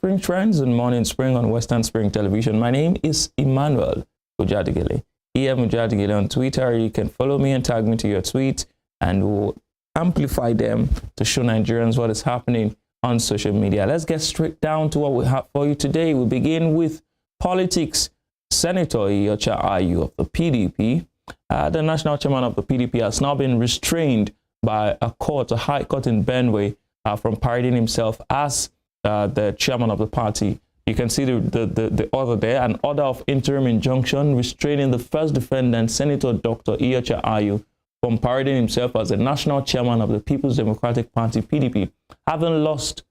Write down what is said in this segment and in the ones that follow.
Spring Trends and Morning Spring on Western Spring Television. My name is Emmanuel Mujadigele. EM Mujadigele on Twitter. You can follow me and tag me to your tweets, and we'll amplify them to show Nigerians what is happening on social media. Let's get straight down to what we have for you today. We begin with politics. Senator Iyorchia Ayu of the PDP, the national chairman of the PDP, has now been restrained by a high court in Benue, from parading himself as the chairman of the party. You can see the order there, an order of interim injunction restraining the first defendant, Senator Dr. Iyorchia Ayu, from parading himself as the national chairman of the People's Democratic Party, PDP, having lost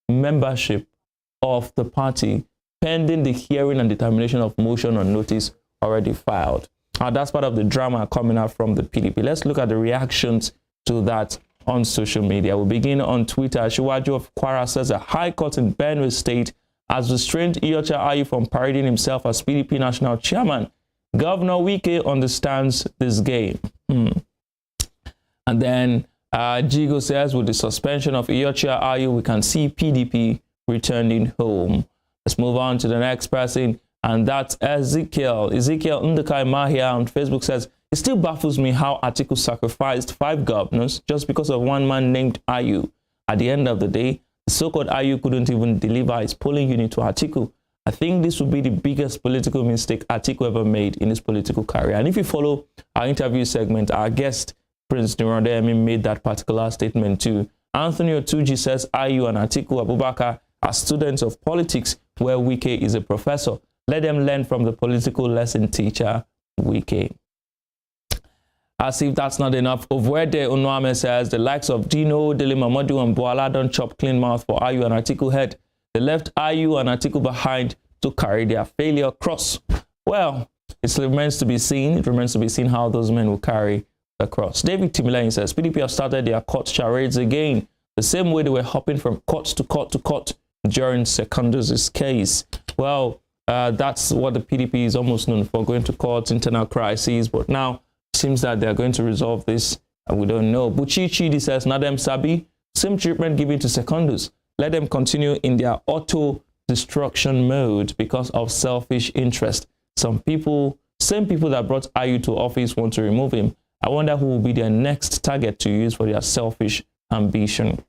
membership of the party pending the hearing and determination of motion on notice already filed. That's part of the drama coming out from the PDP. Let's look at the reactions to that on social media. We'll begin on Twitter. Shiwaju of Kwara says a high court in Benue State has restrained Iyorchia Ayu from parading himself as PDP national chairman. Governor Wike understands this game. And then Jigo says, with the suspension of Iyorchia Ayu, we can see PDP returning home. Let's move on to the next person, and that's Ezekiel Ndukai Mahia on Facebook says, it still baffles me how Atiku sacrificed 5 governors just because of one man named Ayu. At the end of the day, the so-called Ayu couldn't even deliver his polling unit to Atiku. I think this would be the biggest political mistake Atiku ever made in his political career. And if you follow our interview segment, our guest, Prince Nurodemi, made that particular statement too. Anthony Otuji says Ayu and Atiku Abubakar are students of politics where Wike is a professor. Let them learn from the political lesson teacher, Wike. As if that's not enough, Ovwede Onwame says the likes of Dino, Dele Mamadu, and Boala don't chop clean mouth for Ayu and Atiku head. They left Ayu and Atiku behind to carry their failure cross. Well, it remains to be seen. It remains to be seen how those men will carry the cross. David Timilehin says PDP have started their court charades again, the same way they were hopping from court to court to court during Secondus' case. Well, that's what the PDP is almost known for, going to court, internal crises, but now it seems that they're going to resolve this, and we don't know. Buchi Chidi says, Nadem Sabi, same treatment given to Secondus. Let them continue in their auto-destruction mode because of selfish interest. Same people that brought Ayu to office want to remove him. I wonder who will be their next target to use for their selfish ambition.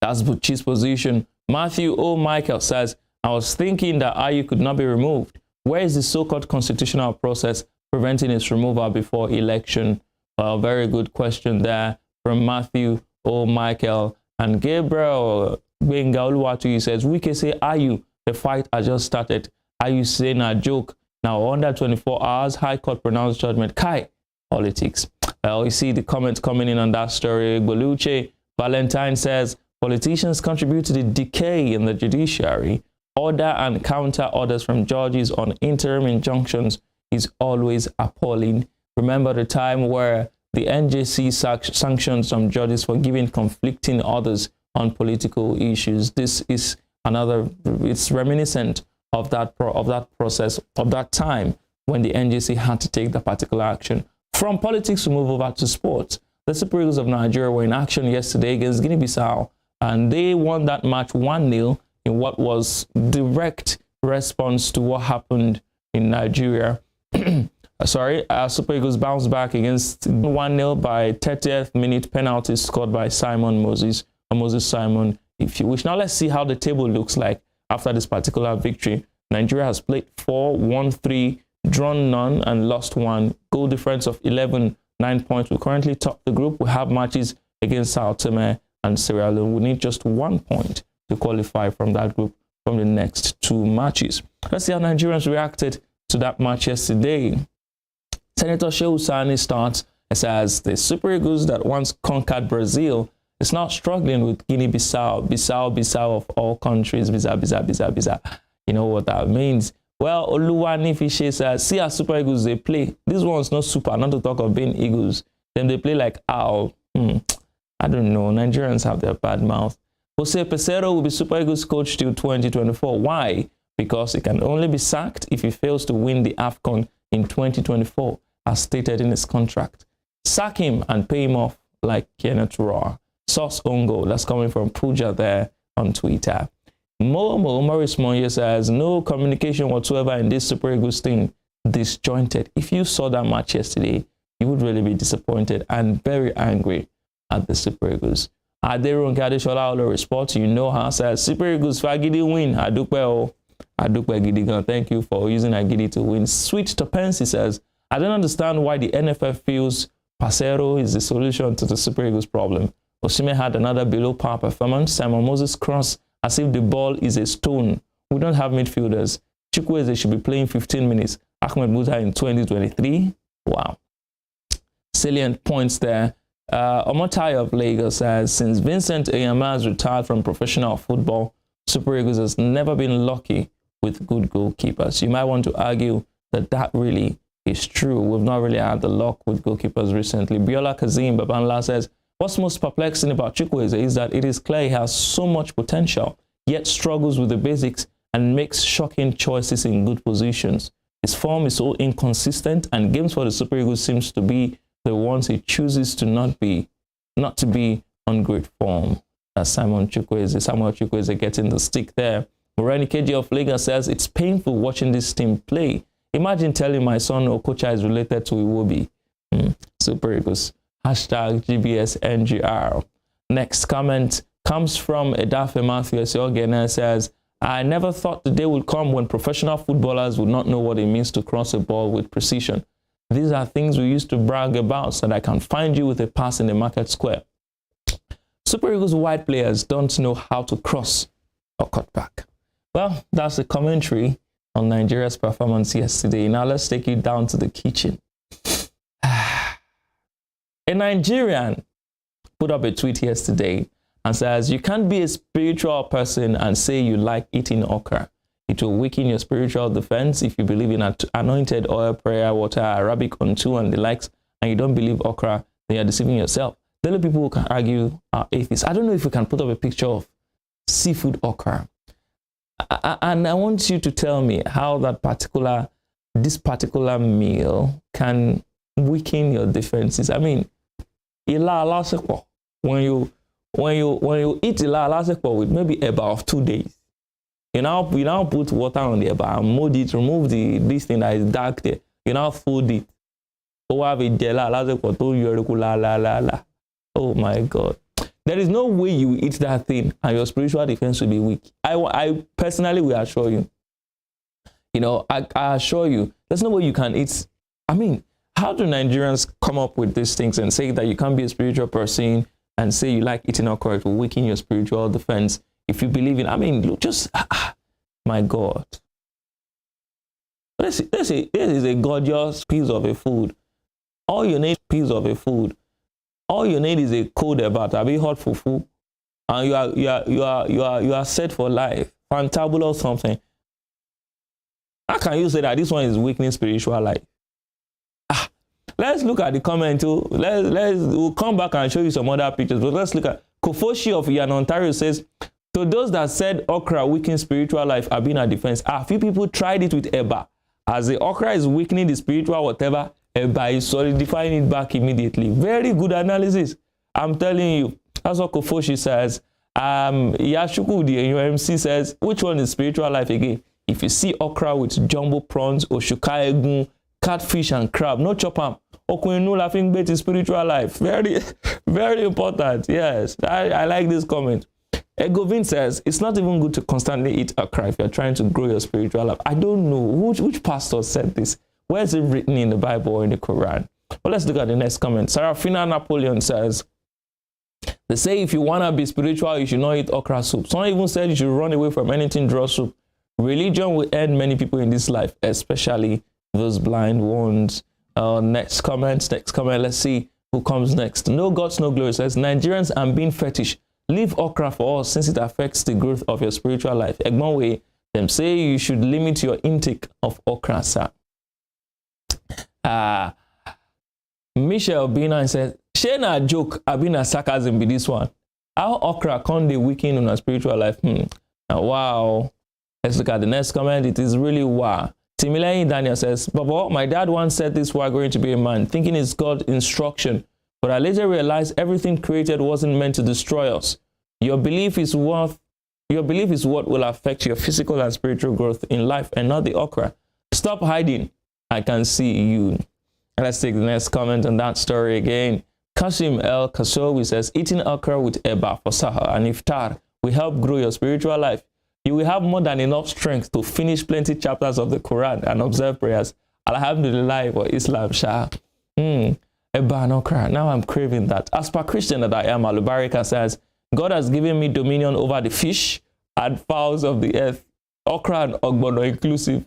That's Buchi's position. Matthew O. Michael says, I was thinking that Ayu could not be removed. Where is the so-called constitutional process preventing its removal before election? Well, very good question there from Matthew O. Michael. And Gabriel Bengauluwatu says, Wike say Ayu, the fight has just started. Ayu saying a joke. Now, under 24 hours, High Court pronounced judgment. Kai, politics. Well, you see the comments coming in on that story. Goluche Valentine says, politicians contribute to the decay in the judiciary. Order and counter orders from judges on interim injunctions is always appalling. Remember the time where the NJC sanctioned some judges for giving conflicting orders on political issues. This is another, it's reminiscent of that process, of that time when the NJC had to take that particular action. From politics, we move over to sports. The Super Eagles of Nigeria were in action yesterday against Guinea-Bissau, and they won that match 1-0 in what was direct response to what happened in Nigeria. Super Eagles bounced back against 1-0 by 30th minute penalty scored by Simon Moses, or Moses Simon, if you wish. Now let's see how the table looks like after this particular victory. Nigeria has played 4, won 3, drawn none, and lost 1. Goal difference of 11, 9 points. We currently top the group. We have matches against Sao Tome and Sierra Leone. We need just 1 point to qualify from that group from the next 2 matches. Let's see how Nigerians reacted to that match yesterday. Senator Shehu Sani starts and says the Super Eagles that once conquered Brazil is now struggling with Guinea-Bissau of all countries, Biza. You know what that means. Well, Oluwani Fishe says, see our Super Eagles they play. This one's not super, not to talk of being Eagles. Then they play like owl. I don't know. Nigerians have their bad mouth. Jose Pesero will be Super Eagles coach till 2024. Why? Because he can only be sacked if he fails to win the AFCON in 2024, as stated in his contract. Sack him and pay him off like Kenneth Roa. Source Ongo, that's coming from Puja there on Twitter. Maurice Monye says, no communication whatsoever in this Super Eagles team, disjointed. If you saw that match yesterday, you would really be disappointed and very angry at the Super Eagles. Aderonke Adeshola Olori Sports, you know her, says, Super Eagles Fagidi win. Adupe Gidigan. Thank you for using Agidi to win. Sweet Topensi says, I don't understand why the NFF feels Pasero is the solution to the Super Eagles problem. Osimhen had another below par performance. Simon Moses crossed as if the ball is a stone. We don't have midfielders. Chukwueze should be playing 15 minutes. Ahmed Musa in 2023. Wow. Salient points there. Omotai of Lagos says, since Vincent Eyama has retired from professional football, Super Eagles has never been lucky with good goalkeepers. You might want to argue that really is true. We've not really had the luck with goalkeepers recently. Biola Kazim Babanla says, what's most perplexing about Chukwueze is that it is clear he has so much potential, yet struggles with the basics and makes shocking choices in good positions. His form is so inconsistent, and games for the Super Eagles seems to be the ones he chooses to not to be on great form. That's Samuel Chukwueze getting the stick there. Moreni KG of Lagos says, it's painful watching this team play. Imagine telling my son Okocha is related to Iwobi. Super Eagles. Hashtag GBSNGR. Next comment comes from Edafe Matthew Esiogene, says, I never thought the day would come when professional footballers would not know what it means to cross a ball with precision. These are things we used to brag about, so that I can find you with a pass in the market square. Super Eagles wide players don't know how to cross or cut back. Well, that's the commentary on Nigeria's performance yesterday. Now let's take you down to the kitchen. A Nigerian put up a tweet yesterday and says, you can't be a spiritual person and say you like eating okra. It will weaken your spiritual defense if you believe in anointed oil, prayer, water, Arabic untu, and the likes, and you don't believe okra, then you're deceiving yourself. The only people who can argue are atheists. I don't know if we can put up a picture of seafood okra. And I want you to tell me how this particular meal can weaken your defenses. I mean, when you eat ila alasekpo with maybe eba of 2 days, you now put water on the eba and mold it, remove this thing that is dark there. You now fold it. Oh my God. There is no way you eat that thing and your spiritual defense will be weak. I personally will assure you. I assure you, there's no way you can eat. I mean, how do Nigerians come up with these things and say that you can't be a spiritual person and say you like eating okra, it will weaken your spiritual defense if you believe in, I mean, look, just, my God. This is a gorgeous piece of a food. All you need is a piece of a food. All you need is a cold about a bit hot fufu, and you are set for life. Fantabulous something. How can you say that this one is weakening spiritual life? Let's look at the comment too. We'll come back and show you some other pictures. But let's look at Kofoshi of Yan Ontario says, to those that said okra weakens spiritual life are being a defense. A few people tried it with eba. As the okra is weakening the spiritual whatever, eba is solidifying it back immediately. Very good analysis. I'm telling you. That's what Kofoshi says. Yashuku, the UMC says, which one is spiritual life again? If you see okra with jumbo prawns, oshuka egun, catfish and crab, no chop am. Okuninu laughing bait is spiritual life. Very, very important. Yes, I like this comment. Egovin says, it's not even good to constantly eat okra if you're trying to grow your spiritual life. I don't know which pastor said this. Where is it written in the Bible or in the Quran? But let's look at the next comment. Serafina Napoleon says, they say if you want to be spiritual, you should not eat okra soup. Someone even said you should run away from anything draw soup. Religion will end many people in this life, especially those blind ones. Next comment. Let's see who comes next. No Gods, no glory says, Nigerians and being fetish. Leave okra for us since it affects the growth of your spiritual life. Egmonwe, them say you should limit your intake of okra, sir. Michelle Bina says, share na joke, I been a sarcasm be this one. How okra can they weaken on a spiritual life? Now, wow. Let's look at the next comment. It is really wow. Timileyin Daniel says, Baba, my dad once said this while going to be a man, thinking it's God's instruction. But I later realized everything created wasn't meant to destroy us. Your belief is worth Your belief is what will affect your physical and spiritual growth in life, and not the okra. Stop hiding. I can see you. Let's take the next comment on that story again. Kasim El Kasowi says, eating okra with eba for sahar and iftar will help grow your spiritual life. You will have more than enough strength to finish plenty chapters of the Quran and observe prayers. Alhamdulillah for Islam, Shah. Eba and okra. Now I'm craving that. As per Christian that I am, Alubarika says, God has given me dominion over the fish and fowls of the earth. Okra and ogbono inclusive.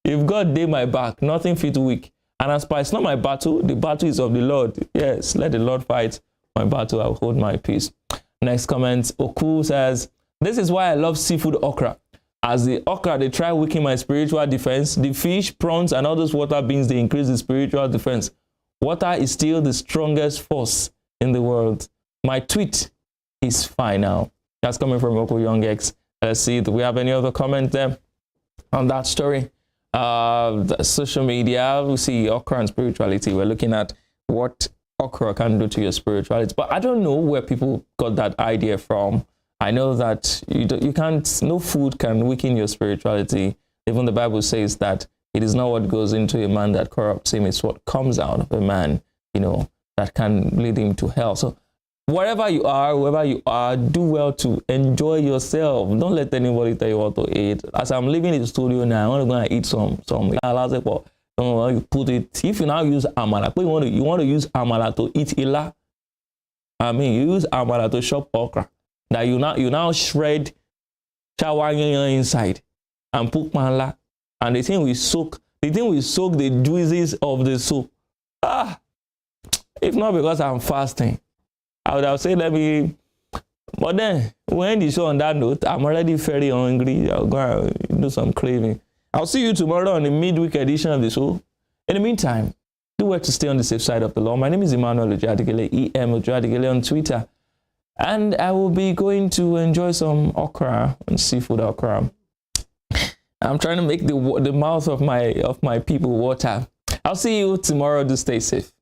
If God did my back, nothing fit weak. And as per, it's not my battle, the battle is of the Lord. Yes, let the Lord fight my battle, I'll hold my peace. Next comment, Oku says, this is why I love seafood okra. As the okra, they try weakening my spiritual defense. The fish, prawns, and all those water beans, they increase the spiritual defense. Water is still the strongest force in the world. My tweet is final. That's coming from Oku Young X. Let's see, do we have any other comment there on that story? The social media, we see okra and spirituality. We're looking at what okra can do to your spirituality. But I don't know where people got that idea from. I know that you can't, no food can weaken your spirituality. Even the Bible says that it is not what goes into a man that corrupts him, it's what comes out of a man, that can lead him to hell. So wherever you are, whoever you are, do well to enjoy yourself. Don't let anybody tell you what to eat. As I'm leaving the studio now, I want to go and eat some. You put it. If you now use amala, you want to use amala to eat ila. I mean, you use amala to chop okra. That you now shred chawanya inside and put manla, and the thing will soak the juices of the soup. If not because I'm fasting, I would have said, but then when the show on that note, I'm already very hungry. I'll go and do some craving. I'll see you tomorrow on the midweek edition of the show. In the meantime, do well to stay on the safe side of the law. My name is Emmanuel Ojadigele, EM Ojadigele on Twitter. And I will be going to enjoy some okra and seafood okra. I'm trying to make the mouth of my people water. I'll see you tomorrow. Do stay safe.